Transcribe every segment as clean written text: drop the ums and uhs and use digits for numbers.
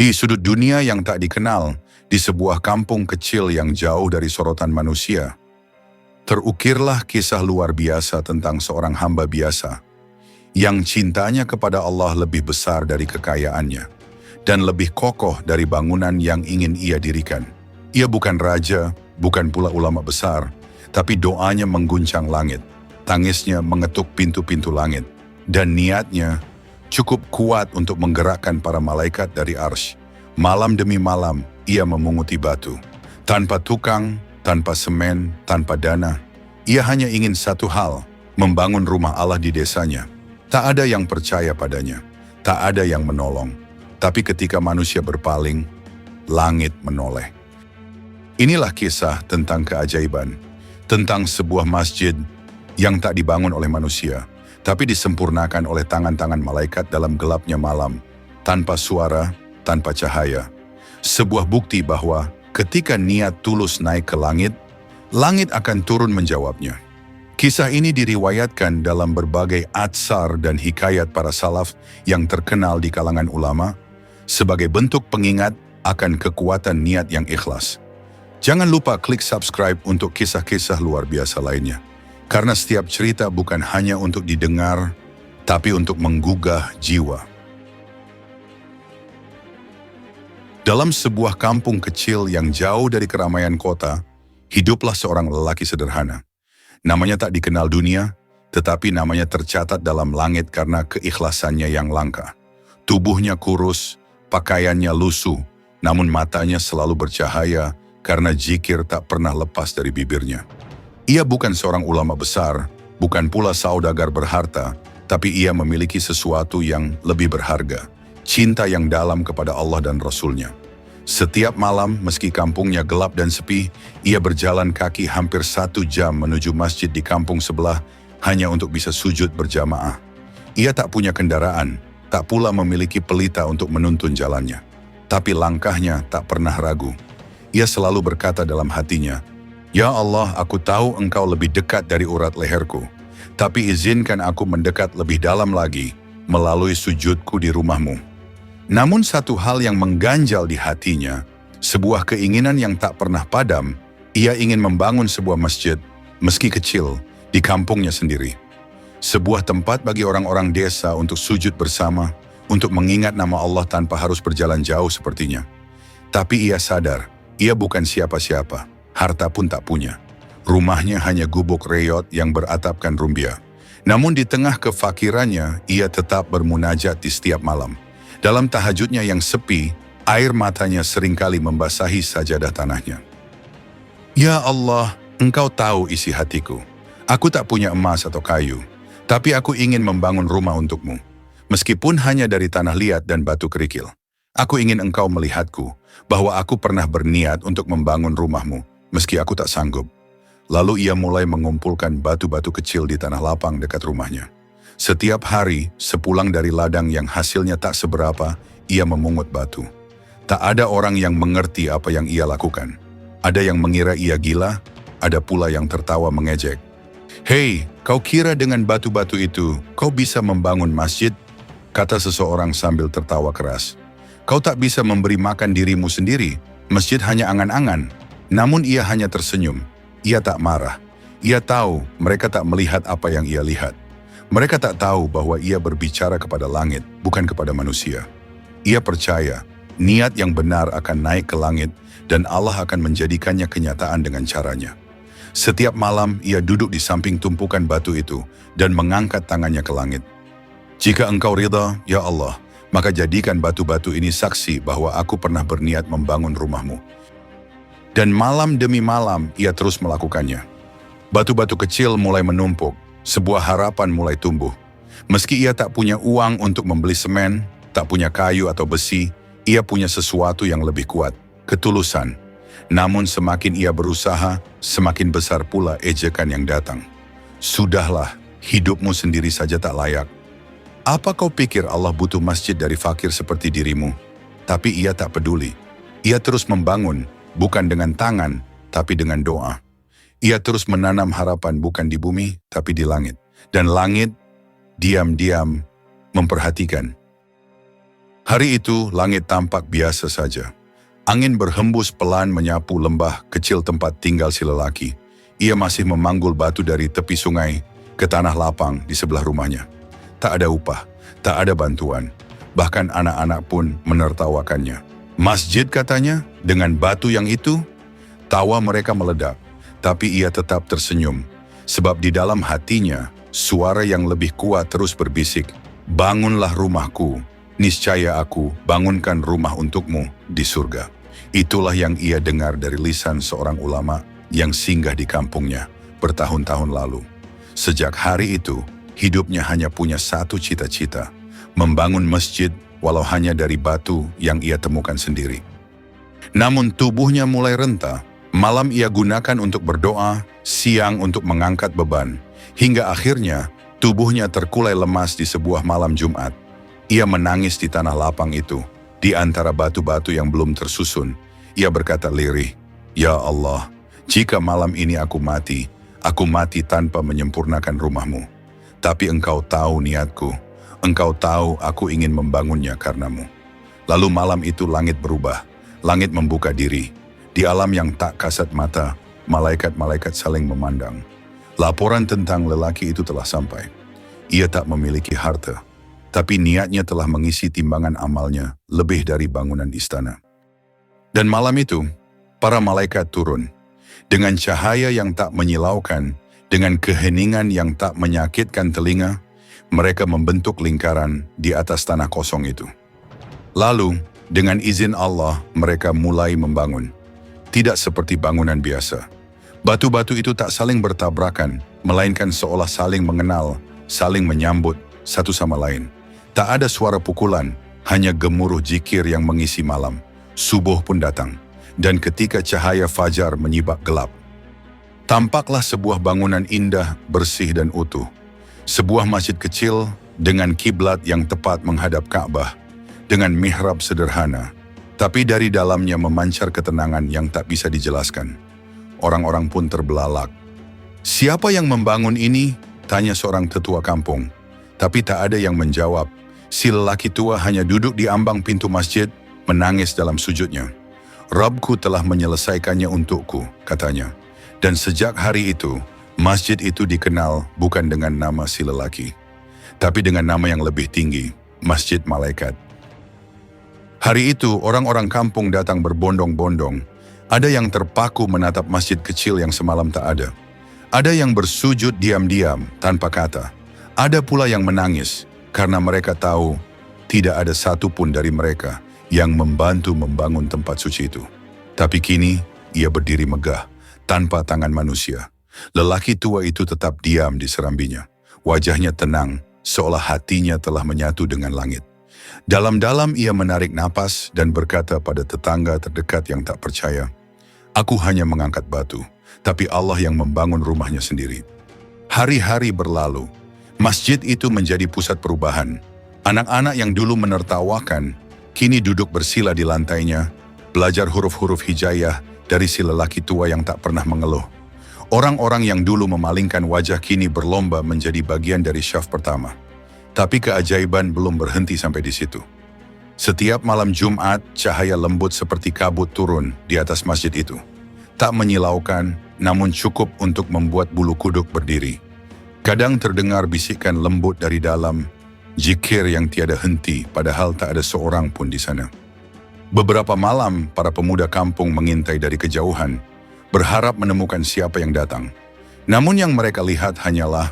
Di sudut dunia yang tak dikenal, di sebuah kampung kecil yang jauh dari sorotan manusia, terukirlah kisah luar biasa tentang seorang hamba biasa yang cintanya kepada Allah lebih besar dari kekayaannya dan lebih kokoh dari bangunan yang ingin ia dirikan. Ia bukan raja, bukan pula ulama besar, tapi doanya mengguncang langit, tangisnya mengetuk pintu-pintu langit, dan niatnya cukup kuat untuk menggerakkan para malaikat dari arsy. Malam demi malam, ia memunguti batu. Tanpa tukang, tanpa semen, tanpa dana. Ia hanya ingin satu hal, membangun rumah Allah di desanya. Tak ada yang percaya padanya, tak ada yang menolong. Tapi ketika manusia berpaling, langit menoleh. Inilah kisah tentang keajaiban, tentang sebuah masjid yang tak dibangun oleh manusia, tapi disempurnakan oleh tangan-tangan malaikat dalam gelapnya malam, tanpa suara, tanpa cahaya. Sebuah bukti bahwa ketika niat tulus naik ke langit, langit akan turun menjawabnya. Kisah ini diriwayatkan dalam berbagai atsar dan hikayat para salaf yang terkenal di kalangan ulama, sebagai bentuk pengingat akan kekuatan niat yang ikhlas. Jangan lupa klik subscribe untuk kisah-kisah luar biasa lainnya. Karena setiap cerita bukan hanya untuk didengar, tapi untuk menggugah jiwa. Dalam sebuah kampung kecil yang jauh dari keramaian kota, hiduplah seorang lelaki sederhana. Namanya tak dikenal dunia, tetapi namanya tercatat dalam langit karena keikhlasannya yang langka. Tubuhnya kurus, pakaiannya lusuh, namun matanya selalu bercahaya karena zikir tak pernah lepas dari bibirnya. Ia bukan seorang ulama besar, bukan pula saudagar berharta, tapi ia memiliki sesuatu yang lebih berharga, cinta yang dalam kepada Allah dan Rasul-Nya. Setiap malam, meski kampungnya gelap dan sepi, ia berjalan kaki hampir 1 jam menuju masjid di kampung sebelah hanya untuk bisa sujud berjamaah. Ia tak punya kendaraan, tak pula memiliki pelita untuk menuntun jalannya. Tapi langkahnya tak pernah ragu. Ia selalu berkata dalam hatinya, "Ya Allah, aku tahu Engkau lebih dekat dari urat leherku, tapi izinkan aku mendekat lebih dalam lagi melalui sujudku di rumah-Mu." Namun satu hal yang mengganjal di hatinya, sebuah keinginan yang tak pernah padam, ia ingin membangun sebuah masjid, meski kecil, di kampungnya sendiri. Sebuah tempat bagi orang-orang desa untuk sujud bersama, untuk mengingat nama Allah tanpa harus berjalan jauh sepertinya. Tapi ia sadar, ia bukan siapa-siapa. Harta pun tak punya. Rumahnya hanya gubuk reyot yang beratapkan rumbia. Namun di tengah kefakirannya, ia tetap bermunajat di setiap malam. Dalam tahajudnya yang sepi, air matanya seringkali membasahi sajadah tanahnya. "Ya Allah, Engkau tahu isi hatiku. Aku tak punya emas atau kayu, tapi aku ingin membangun rumah untuk-Mu. Meskipun hanya dari tanah liat dan batu kerikil. Aku ingin Engkau melihatku, bahwa aku pernah berniat untuk membangun rumah-Mu. Meski aku tak sanggup." Lalu ia mulai mengumpulkan batu-batu kecil di tanah lapang dekat rumahnya. Setiap hari, sepulang dari ladang yang hasilnya tak seberapa, ia memungut batu. Tak ada orang yang mengerti apa yang ia lakukan. Ada yang mengira ia gila, ada pula yang tertawa mengejek. "Hei, kau kira dengan batu-batu itu, kau bisa membangun masjid?" kata seseorang sambil tertawa keras. "Kau tak bisa memberi makan dirimu sendiri, masjid hanya angan-angan." Namun ia hanya tersenyum. Ia tak marah. Ia tahu mereka tak melihat apa yang ia lihat. Mereka tak tahu bahwa ia berbicara kepada langit, bukan kepada manusia. Ia percaya niat yang benar akan naik ke langit dan Allah akan menjadikannya kenyataan dengan caranya. Setiap malam ia duduk di samping tumpukan batu itu dan mengangkat tangannya ke langit. "Jika Engkau ridha, ya Allah, maka jadikan batu-batu ini saksi bahwa aku pernah berniat membangun rumah-Mu." Dan malam demi malam ia terus melakukannya. Batu-batu kecil mulai menumpuk, sebuah harapan mulai tumbuh. Meski ia tak punya uang untuk membeli semen, tak punya kayu atau besi, ia punya sesuatu yang lebih kuat, ketulusan. Namun semakin ia berusaha, semakin besar pula ejekan yang datang. "Sudahlah, hidupmu sendiri saja tak layak. Apa kau pikir Allah butuh masjid dari fakir seperti dirimu?" Tapi ia tak peduli. Ia terus membangun, bukan dengan tangan, tapi dengan doa. Ia terus menanam harapan bukan di bumi, tapi di langit. Dan langit diam-diam memperhatikan. Hari itu langit tampak biasa saja. Angin berhembus pelan menyapu lembah kecil tempat tinggal si lelaki. Ia masih memanggul batu dari tepi sungai ke tanah lapang di sebelah rumahnya. Tak ada upah, tak ada bantuan. Bahkan anak-anak pun menertawakannya. Masjid katanya, dengan batu yang itu, tawa mereka meledak. Tapi ia tetap tersenyum. Sebab di dalam hatinya, suara yang lebih kuat terus berbisik, "Bangunlah rumahku. Niscaya aku bangunkan rumah untukmu di surga." Itulah yang ia dengar dari lisan seorang ulama yang singgah di kampungnya bertahun-tahun lalu. Sejak hari itu, hidupnya hanya punya satu cita-cita, membangun masjid walau hanya dari batu yang ia temukan sendiri. Namun tubuhnya mulai renta, malam ia gunakan untuk berdoa, siang untuk mengangkat beban, hingga akhirnya tubuhnya terkulai lemas di sebuah malam Jumat. Ia menangis di tanah lapang itu, di antara batu-batu yang belum tersusun. Ia berkata lirih, "Ya Allah, jika malam ini aku mati tanpa menyempurnakan rumahmu. Tapi Engkau tahu niatku, Engkau tahu aku ingin membangunnya karenamu." Lalu malam itu langit berubah, langit membuka diri. Di alam yang tak kasat mata, malaikat-malaikat saling memandang. Laporan tentang lelaki itu telah sampai. Ia tak memiliki harta, tapi niatnya telah mengisi timbangan amalnya lebih dari bangunan istana. Dan malam itu, para malaikat turun. Dengan cahaya yang tak menyilaukan, dengan keheningan yang tak menyakitkan telinga, mereka membentuk lingkaran di atas tanah kosong itu. Lalu, dengan izin Allah, mereka mulai membangun. Tidak seperti bangunan biasa. Batu-batu itu tak saling bertabrakan, melainkan seolah saling mengenal, saling menyambut satu sama lain. Tak ada suara pukulan, hanya gemuruh zikir yang mengisi malam. Subuh pun datang, dan ketika cahaya fajar menyibak gelap, tampaklah sebuah bangunan indah, bersih dan utuh. Sebuah masjid kecil dengan kiblat yang tepat menghadap Ka'bah, dengan mihrab sederhana, tapi dari dalamnya memancar ketenangan yang tak bisa dijelaskan. Orang-orang pun terbelalak. "Siapa yang membangun ini?" tanya seorang tetua kampung. Tapi tak ada yang menjawab. Si lelaki tua hanya duduk di ambang pintu masjid, menangis dalam sujudnya. "Rabbku telah menyelesaikannya untukku," katanya. Dan sejak hari itu, masjid itu dikenal bukan dengan nama si lelaki, tapi dengan nama yang lebih tinggi, Masjid Malaikat. Hari itu, orang-orang kampung datang berbondong-bondong. Ada yang terpaku menatap masjid kecil yang semalam tak ada. Ada yang bersujud diam-diam tanpa kata. Ada pula yang menangis, karena mereka tahu tidak ada satupun dari mereka yang membantu membangun tempat suci itu. Tapi kini ia berdiri megah, tanpa tangan manusia. Lelaki tua itu tetap diam di serambinya. Wajahnya tenang, seolah hatinya telah menyatu dengan langit. Dalam-dalam ia menarik napas dan berkata pada tetangga terdekat yang tak percaya, "Aku hanya mengangkat batu, tapi Allah yang membangun rumahnya sendiri." Hari-hari berlalu. Masjid itu menjadi pusat perubahan. Anak-anak yang dulu menertawakan, kini duduk bersila di lantainya, belajar huruf-huruf hijaiyah dari si lelaki tua yang tak pernah mengeluh. Orang-orang yang dulu memalingkan wajah kini berlomba menjadi bagian dari syaf pertama. Tapi keajaiban belum berhenti sampai di situ. Setiap malam Jumat, cahaya lembut seperti kabut turun di atas masjid itu. Tak menyilaukan, namun cukup untuk membuat bulu kuduk berdiri. Kadang terdengar bisikan lembut dari dalam, zikir yang tiada henti padahal tak ada seorang pun di sana. Beberapa malam, para pemuda kampung mengintai dari kejauhan, berharap menemukan siapa yang datang. Namun yang mereka lihat hanyalah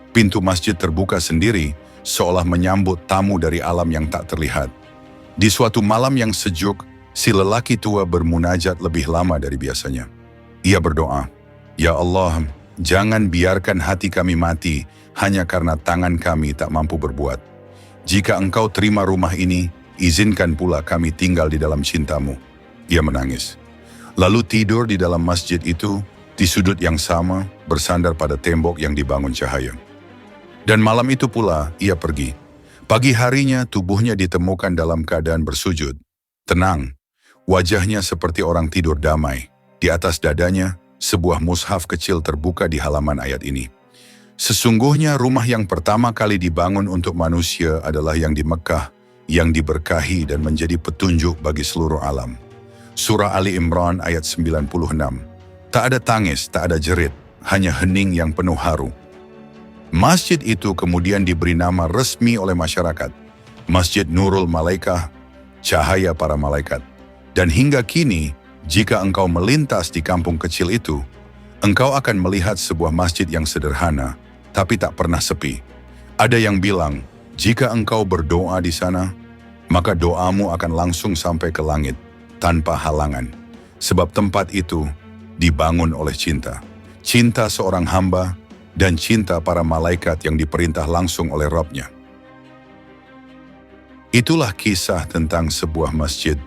pintu masjid terbuka sendiri, seolah menyambut tamu dari alam yang tak terlihat. Di suatu malam yang sejuk, si lelaki tua bermunajat lebih lama dari biasanya. Ia berdoa, "Ya Allah, jangan biarkan hati kami mati hanya karena tangan kami tak mampu berbuat. Jika Engkau terima rumah ini, izinkan pula kami tinggal di dalam cintamu." Ia menangis. Lalu tidur di dalam masjid itu, di sudut yang sama, bersandar pada tembok yang dibangun cahaya. Dan malam itu pula ia pergi. Pagi harinya tubuhnya ditemukan dalam keadaan bersujud, tenang. Wajahnya seperti orang tidur damai. Di atas dadanya, sebuah mushaf kecil terbuka di halaman ayat ini. "Sesungguhnya rumah yang pertama kali dibangun untuk manusia adalah yang di Mekah, yang diberkahi dan menjadi petunjuk bagi seluruh alam. Surah Ali Imran ayat 96. Tak ada tangis, tak ada jerit, hanya hening yang penuh haru. Masjid itu kemudian diberi nama resmi oleh masyarakat, Masjid Nurul Malaikah, cahaya para malaikat. Dan hingga kini, jika engkau melintas di kampung kecil itu, engkau akan melihat sebuah masjid yang sederhana, tapi tak pernah sepi. Ada yang bilang, jika engkau berdoa di sana, maka doamu akan langsung sampai ke langit, tanpa halangan. Sebab tempat itu dibangun oleh cinta. Cinta seorang hamba dan cinta para malaikat yang diperintah langsung oleh Rabb-Nya. Itulah kisah tentang sebuah masjid.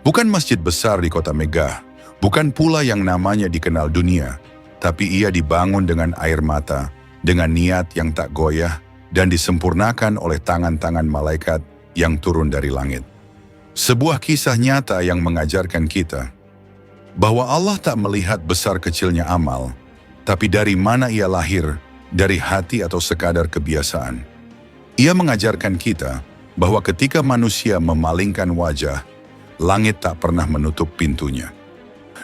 Bukan masjid besar di kota megah, bukan pula yang namanya dikenal dunia, tapi ia dibangun dengan air mata, dengan niat yang tak goyah, dan disempurnakan oleh tangan-tangan malaikat yang turun dari langit. Sebuah kisah nyata yang mengajarkan kita bahwa Allah tak melihat besar kecilnya amal, tapi dari mana ia lahir, dari hati atau sekadar kebiasaan. Ia mengajarkan kita bahwa ketika manusia memalingkan wajah, langit tak pernah menutup pintunya.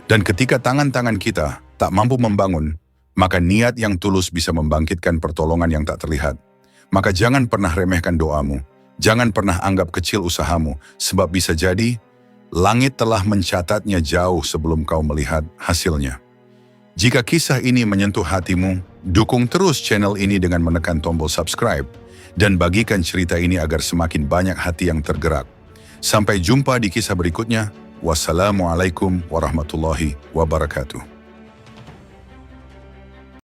Dan ketika tangan-tangan kita tak mampu membangun, maka niat yang tulus bisa membangkitkan pertolongan yang tak terlihat. Maka jangan pernah remehkan doamu, jangan pernah anggap kecil usahamu, sebab bisa jadi langit telah mencatatnya jauh sebelum kau melihat hasilnya. Jika kisah ini menyentuh hatimu, dukung terus channel ini dengan menekan tombol subscribe dan bagikan cerita ini agar semakin banyak hati yang tergerak. Sampai jumpa di kisah berikutnya. Wassalamualaikum warahmatullahi wabarakatuh.